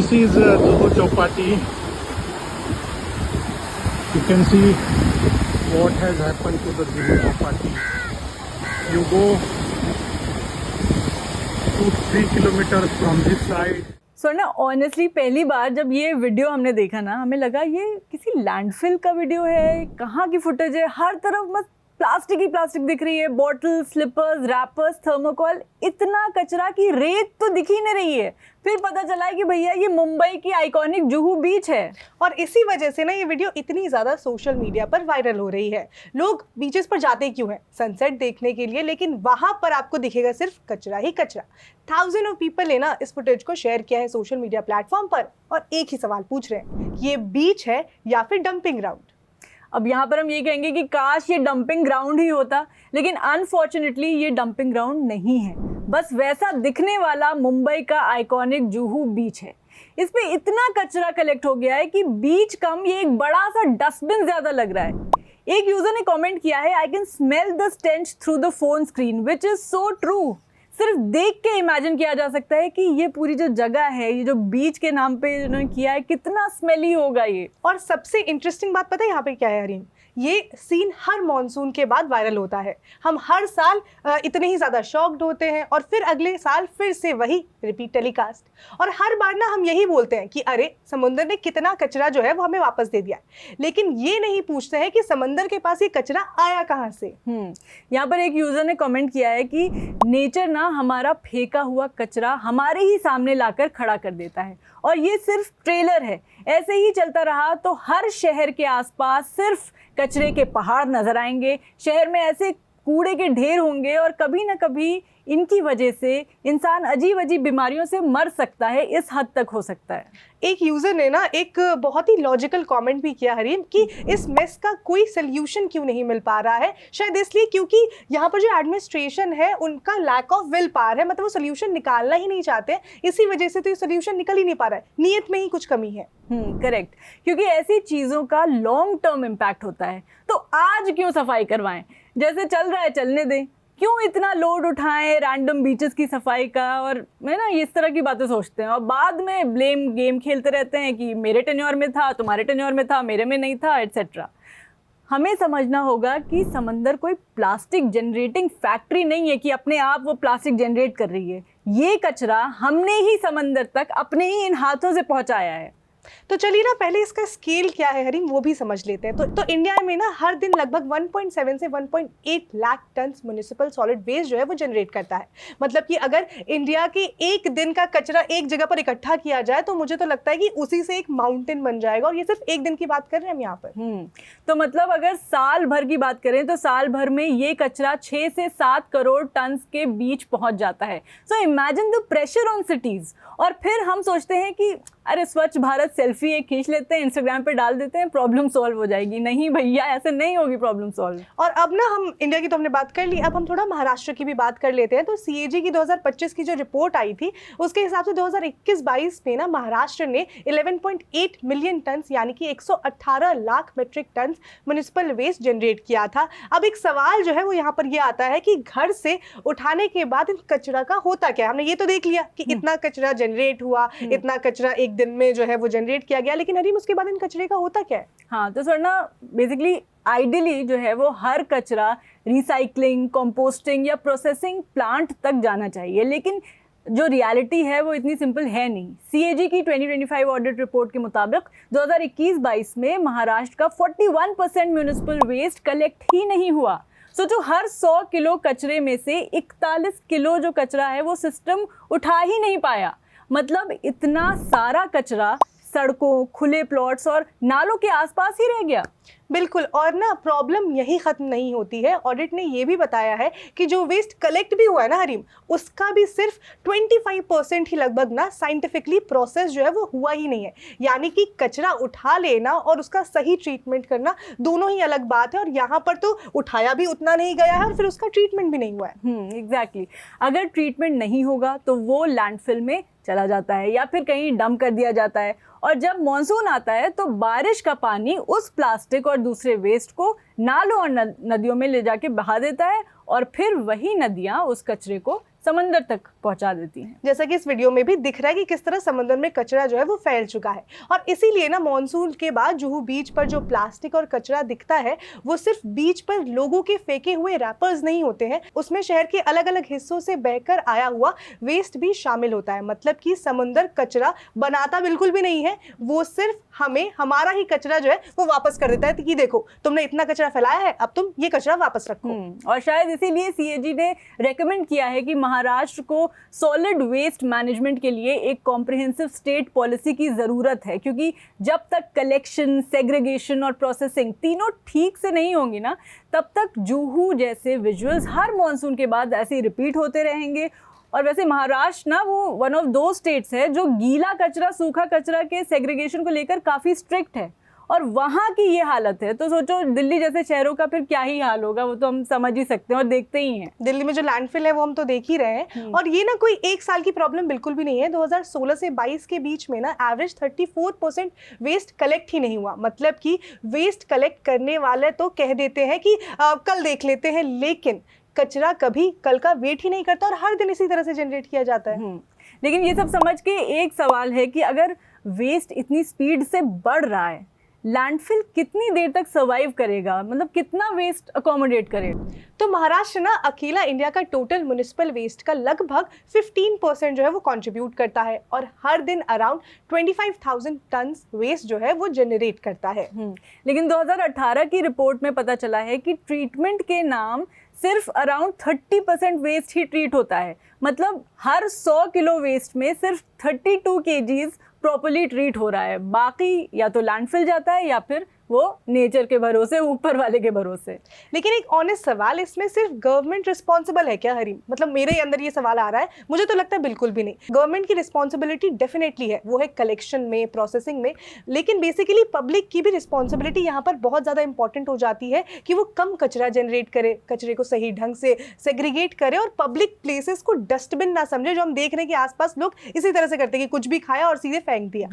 This is Juhu Chowpatty. You can see what has happened to the Juhu Chowpatty. You go 2-3 kilometers from this side. सो ना honestly पहली बार जब ये video हमने देखा ना, हमें लगा ये किसी लैंडफिल का वीडियो है, कहाँ की फुटेज है। हर तरफ बस प्लास्टिक ही प्लास्टिक दिख रही है, बॉटल, स्लिपर्स, रैपर्स, थर्मोकोल, इतना कचरा की रेत तो दिख ही नहीं रही है। फिर पता चला है कि भैया ये मुंबई की आइकॉनिक जुहू बीच है। और इसी वजह से ना ये वीडियो इतनी ज़्यादा सोशल मीडिया पर वायरल हो रही है। लोग बीचेस पर जाते क्यों हैं? सनसेट देखने के लिए, लेकिन वहाँ पर आपको दिखेगा सिर्फ कचरा ही कचरा। थाउजेंड ऑफ पीपल ने ना इस फुटेज को शेयर किया है सोशल मीडिया प्लेटफॉर्म पर और एक ही सवाल पूछ रहे हैं, ये बीच है या फिर डंपिंग ग्राउंड? अब यहाँ पर हम ये कहेंगे कि काश ये डंपिंग ग्राउंड ही होता, लेकिन अनफॉर्चुनेटली ये डंपिंग ग्राउंड नहीं है। बस वैसा दिखने वाला मुंबई का आइकॉनिक जुहू बीच है। इस पे इतना कचरा कलेक्ट हो गया है कि बीच कम ये एक बड़ा सा डस्टबिन ज्यादा लग रहा है। एक यूजर ने कमेंट किया है, I can smell the stench through the phone screen, which is so true. सिर्फ देख के इमेजिन किया जा सकता है कि ये पूरी जो जगह है, ये जो बीच के नाम पे उन्होंने किया है, कितना स्मेली होगा ये। और सबसे इंटरेस्टिंग बात पता है यहाँ पे क्या है हरीम? ये सीन हर मॉनसून के बाद वायरल होता है। हम हर साल इतने ही ज़्यादा शॉक्ड होते हैं और फिर अगले साल फिर से वही रिपीट टेलीकास्ट। और हर बार ना हम यही बोलते हैं कि अरे समुंदर ने कितना कचरा जो है वो हमें वापस दे दिया है, लेकिन ये नहीं पूछते हैं कि समंदर के पास ये कचरा आया कहाँ से। यहाँ पर एक यूज़र ने कमेंट किया है कि नेचर ना हमारा फेंका हुआ कचरा हमारे ही सामने लाकर खड़ा कर देता है और ये सिर्फ ट्रेलर है। ऐसे ही चलता रहा तो हर शहर के आसपास सिर्फ कचरे के पहाड़ नजर आएंगे, शहर में ऐसे कूड़े के ढेर होंगे और कभी ना कभी इनकी वजह से इंसान अजीब अजीब बीमारियों से मर सकता है, इस हद तक हो सकता है। एक यूज़र ने ना एक बहुत ही लॉजिकल कमेंट भी किया हरीम कि इस मेस का कोई सोल्यूशन क्यों नहीं मिल पा रहा है। शायद इसलिए क्योंकि यहाँ पर जो एडमिनिस्ट्रेशन है उनका लैक ऑफ विल पावर है, मतलब वो सोल्यूशन निकालना ही नहीं चाहते, इसी वजह से तो ये सोल्यूशन निकल ही नहीं पा रहा है। नियत में ही कुछ कमी है। करेक्ट, क्योंकि ऐसी चीज़ों का लॉन्ग टर्म इम्पैक्ट होता है। तो आज क्यों सफाई करवाएं? जैसे चल रहा है चलने दें, क्यों इतना लोड उठाएं रैंडम बीचेस की सफाई का? और मैं ना इस तरह की बातें सोचते हैं और बाद में ब्लेम गेम खेलते रहते हैं कि मेरे टेन्योर में था, तुम्हारे टेन्योर में था, मेरे में नहीं था, एटसेट्रा। हमें समझना होगा कि समंदर कोई प्लास्टिक जनरेटिंग फैक्ट्री नहीं है कि अपने आप वो प्लास्टिक जनरेट कर रही है। ये कचरा हमने ही समंदर तक अपने ही इन हाथों से पहुंचाया है। तो चलिए ना पहले इसका स्केल क्या है हरीम वो भी समझ लेते हैं। तो इंडिया में ना हर दिन लगभग 1.7 से 1.8 lakh ton municipal solid waste जो है वो जनरेट करता है। मतलब कि अगर इंडिया के एक दिन का कचरा एक जगह पर इकट्ठा किया जाए तो मुझे तो लगता है कि उसी से एक माउंटेन बन जाएगा, और ये सिर्फ एक दिन की बात कर रहे हैं हम यहाँ पर। तो मतलब अगर साल भर की बात करें तो साल भर में ये कचरा 6 से 7 करोड़ टन के बीच पहुंच जाता है। So imagine the pressure on cities. और फिर हम सोचते हैं कि अरे स्वच्छ भारत सेल्फी एक खींच लेते हैं, इंस्टाग्राम पे डाल देते हैं, प्रॉब्लम सॉल्व हो जाएगी। नहीं भैया, ऐसे नहीं होगी प्रॉब्लम सॉल्व। और अब ना हम इंडिया की तो हमने बात कर ली, अब हम थोड़ा महाराष्ट्र की भी बात कर लेते हैं। तो सीएजी की 2025 की जो रिपोर्ट आई थी उसके हिसाब से 2021-22 में ना महाराष्ट्र ने 11.8 मिलियन टन यानी कि 118 lakh metric ton municipal waste generate किया था। अब एक सवाल जो है वो यहाँ पर ये आता है कि घर से उठाने के बाद इन कचरा का होता क्या? हमने ये तो देख लिया कि इतना कचरा जनरेट हुआ, इतना कचरा एक दिन में जो है वो जनरेट किया गया, लेकिन हरीम उसके बाद इन कचरे का होता क्या है? हाँ, तो सर ना बेसिकली आइडियली जो है वो हर कचरा रिसाइकलिंग, कंपोस्टिंग या प्रोसेसिंग प्लांट तक जाना चाहिए, लेकिन जो रियलिटी है वो इतनी सिंपल है नहीं। सीएजी की 2025 ऑडिट रिपोर्ट के मुताबिक 2021-22 में महाराष्ट्र का 41% म्युनिसिपल वेस्ट कलेक्ट ही नहीं हुआ। सोचो, हर 100 किलो कचरे में से 41 किलो जो कचरा है वो सिस्टम उठा ही नहीं पाया। मतलब इतना सारा कचरा सड़कों, खुले प्लॉट्स और नालों के आसपास ही रह गया। बिल्कुल, और ना प्रॉब्लम यही खत्म नहीं होती है। ऑडिट ने ये भी बताया है कि जो वेस्ट कलेक्ट भी हुआ है ना हरीम, उसका भी सिर्फ 25% ही लगभग ना साइंटिफिकली प्रोसेस जो है वो हुआ ही नहीं है। यानी कि कचरा उठा लेना और उसका सही ट्रीटमेंट करना दोनों ही अलग बात है, और यहाँ पर तो उठाया भी उतना नहीं गया है और फिर उसका ट्रीटमेंट भी नहीं हुआ है। एग्जैक्टली। अगर ट्रीटमेंट नहीं होगा तो वो लैंडफिल में चला जाता है या फिर कहीं डंप कर दिया जाता है, और जब मॉनसून आता है तो बारिश का पानी उस प्लास्टिक और दूसरे वेस्ट को नालों और नदियों में ले जाके बहा देता है, और फिर वही नदियाँ उस कचरे को समंदर तक पहुंचा देती हैं। जैसा कि इस वीडियो में भी दिख रहा है कि किस तरह समंदर में कचरा जो है वो फैल चुका है। और इसीलिए ना मॉनसून के बाद जुहू बीच पर जो प्लास्टिक और कचरा दिखता है वो सिर्फ बीच पर लोगों के फेंके हुए रैपर्स नहीं होते हैं, उसमें शहर के अलग अलग हिस्सों से बहकर आया हुआ वेस्ट भी शामिल होता है। मतलब कि समंदर कचरा बनाता बिल्कुल भी नहीं है, वो सिर्फ हमें हमारा ही कचरा जो है वो वापस कर देता है कि देखो तुमने इतना कचरा फैलाया है, अब तुम ये कचरा वापस रखो। और शायद इसीलिए सीएजी ने रेकमेंड किया है कि महाराष्ट्र को सॉलिड वेस्ट मैनेजमेंट के लिए एक कॉम्प्रिहेंसिव स्टेट पॉलिसी की ज़रूरत है, क्योंकि जब तक कलेक्शन, सेग्रीगेशन और प्रोसेसिंग तीनों ठीक से नहीं होंगी ना, तब तक जुहू जैसे विजुअल्स हर मॉनसून के बाद ऐसे ही रिपीट होते रहेंगे। और वैसे महाराष्ट्र ना वो वन ऑफ दो स्टेट्स है जो गीला कचरा, सूखा कचरा के सेग्रीगेशन को लेकर काफ़ी स्ट्रिक्ट है, और वहाँ की ये हालत है तो सोचो दिल्ली जैसे शहरों का फिर क्या ही हाल होगा, वो तो हम समझ ही सकते हैं और देखते ही हैं। दिल्ली में जो लैंडफिल है वो हम तो देख ही रहे हैं। और ये ना कोई एक साल की प्रॉब्लम बिल्कुल भी नहीं है। 2016 से 22 के बीच में ना एवरेज 34% वेस्ट कलेक्ट ही नहीं हुआ। मतलब कि वेस्ट कलेक्ट करने वाले तो कह देते हैं कि कल देख लेते हैं, लेकिन कचरा कभी कल का वेट ही नहीं करता और हर दिन इसी तरह से जनरेट किया जाता है। लेकिन ये सब समझ के एक सवाल है कि अगर वेस्ट इतनी स्पीड से बढ़ रहा है, लैंडफिल कितनी देर तक सर्वाइव करेगा, मतलब कितना वेस्ट अकोमोडेट करेगा? तो महाराष्ट्र ना अकेला इंडिया का टोटल म्युनिसिपल वेस्ट का लगभग 15% जो है वो कंट्रीब्यूट करता है और हर दिन अराउंड 25,000 टन वेस्ट जो है वो जनरेट करता है। लेकिन 2018 की रिपोर्ट में पता चला है कि ट्रीटमेंट के नाम सिर्फ अराउंड 30% वेस्ट ही ट्रीट होता है। मतलब हर 100 किलो वेस्ट में सिर्फ 32 केजीज प्रॉपर्ली ट्रीट हो रहा है, बाकी या तो लैंडफिल जाता है या फिर वो नेचर के भरोसे, ऊपर वाले के भरोसे। लेकिन एक ऑनेस्ट सवाल, इसमें सिर्फ गवर्नमेंट रिस्पॉन्सिबल है क्या हरीम? मतलब मेरे अंदर ये सवाल आ रहा है, मुझे तो लगता है बिल्कुल भी नहीं। गवर्नमेंट की रिस्पॉन्सिबिलिटी डेफिनेटली है, वो है कलेक्शन में, प्रोसेसिंग में, लेकिन बेसिकली पब्लिक की भी रिस्पॉन्सिबिलिटी यहाँ पर बहुत ज़्यादा इंपॉर्टेंट हो जाती है कि वो कम कचरा जनरेट करे, कचरे को सही ढंग से सेग्रीगेट करे और पब्लिक प्लेसेस को डस्टबिन ना समझे, जो हम देख रहे हैं कि आसपास लोग इसी तरह से करते हैं कि कुछ भी खाया और सीधे फेंक दिया।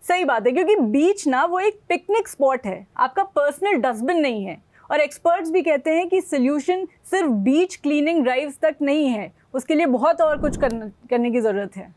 सही बात है, क्योंकि बीच ना वो एक पिकनिक स्पॉट है, आपका पर्सनल डस्टबिन नहीं है। और एक्सपर्ट्स भी कहते हैं कि सोल्यूशन सिर्फ बीच क्लीनिंग ड्राइव्स तक नहीं है, उसके लिए बहुत और कुछ करने की ज़रूरत है।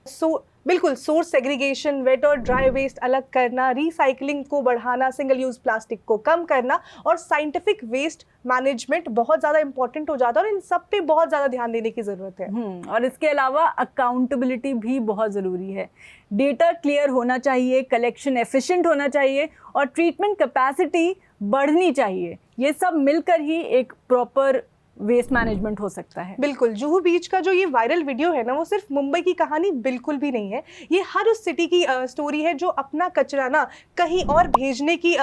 बिल्कुल, सोर्स सेग्रीगेशन, वेट और ड्राई वेस्ट अलग करना, रिसाइकलिंग को बढ़ाना, सिंगल यूज प्लास्टिक को कम करना और साइंटिफिक वेस्ट मैनेजमेंट बहुत ज़्यादा इंपॉर्टेंट हो जाता है और इन सब पे बहुत ज़्यादा ध्यान देने की ज़रूरत है। और इसके अलावा अकाउंटेबिलिटी भी बहुत ज़रूरी है। डेटा क्लियर होना चाहिए, कलेक्शन एफिशिएंट होना चाहिए और ट्रीटमेंट कैपेसिटी बढ़नी चाहिए। ये सब मिलकर ही एक प्रॉपर वेस्ट मैनेजमेंट हो सकता है। बिल्कुल, जुहू बीच का जो ये वायरल वीडियो है ना, वो सिर्फ मुंबई की कहानी बिल्कुल भी नहीं है। ये हर उस सिटी की स्टोरी है जो अपना कचरा ना कहीं और भेजने की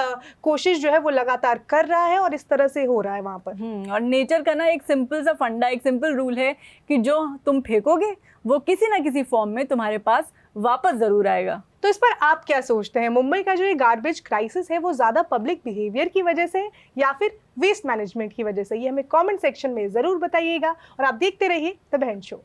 कोशिश जो है वो लगातार कर रहा है और इस तरह से हो रहा है वहाँ पर। और नेचर का ना एक सिंपल सा फंडा, एक सिंपल रूल है कि जो तुम फेंकोगे वो किसी ना किसी फॉर्म में तुम्हारे पास वापस ज़रूर आएगा। तो इस पर आप क्या सोचते हैं? मुंबई का जो ये गार्बेज क्राइसिस है वो ज़्यादा पब्लिक बिहेवियर की वजह से या फिर वेस्ट मैनेजमेंट की वजह से? ये हमें कमेंट सेक्शन में ज़रूर बताइएगा और आप देखते रहिए द बहन शो।